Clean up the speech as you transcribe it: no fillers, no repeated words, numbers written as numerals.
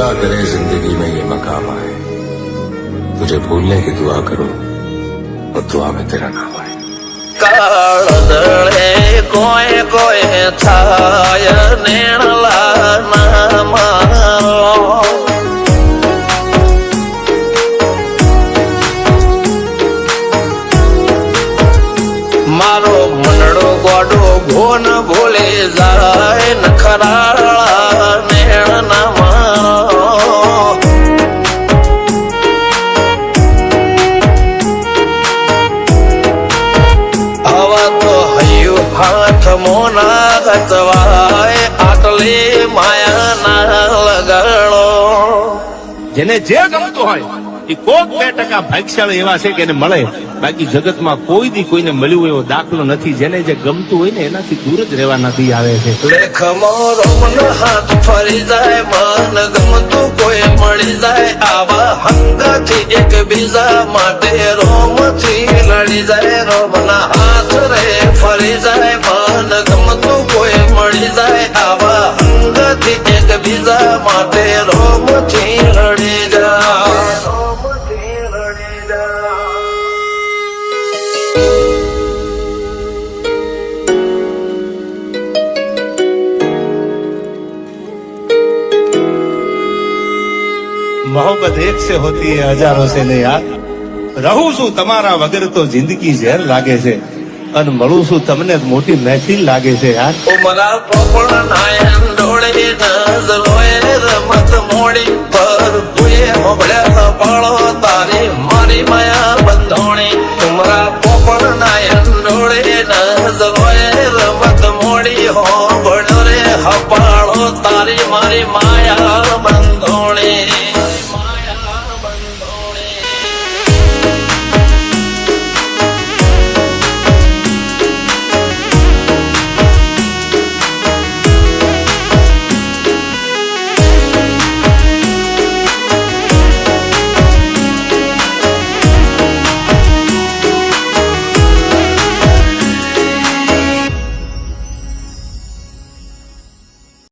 खुदा करे जिंदगी में ये मकाम आए, तुझे भूलने की दुआ करूं और दुआ में तेरा नाम आए। કાળદળે કોઈ કોઈ થાય નેણલા ના મારો મારો મનડો ગોડો ભોન ભૂલે જાય નખરાળા નેણ ના મારો હાથ મોના ગતવાય આટલે માયા ના લગાડો। જેને જે ગમતું હોય એ કોક 2% ભાગ્યશાળી એવા છે કે એને મળે, બાકી જગતમાં કોઈ દી કોઈને મળ્યું એવો દાખલો નથી। જેને જે ગમતું હોય ને એનાથી દૂર જ રહેવા નથી આવે છે। લેખમો રોમન હાથ ફરી જાય, મન ગમતું કોઈ મળી જાય, આવા હંગાથી એકબીજા માટે રોમથી લડી જાય। રોમના હાથ રે ફરી જાય, મન ગમતું કોઈ મળી જાય, આવા હંગાથી એકબીજા માટે રોમથી લડી જાય। मोहब्बत एक से होती है हजारों से नहीं यार। रहूं છું તમારા વગર તો જિંદગી ઝેર લાગે છે, અને મળું છું તમને મોટી મહેફિલ લાગે છે યાર। ઉમરા પોપળ નાયન ડોળે નજરોએ રમત મોડી પર તુએ મોબળ્યા પાળો તારી મારી માયા બંધોણી। ઉમરા પોપળ નાયન ડોળે નજરોએ રમત મોડી હો બળો રે હપાળો તારી મારી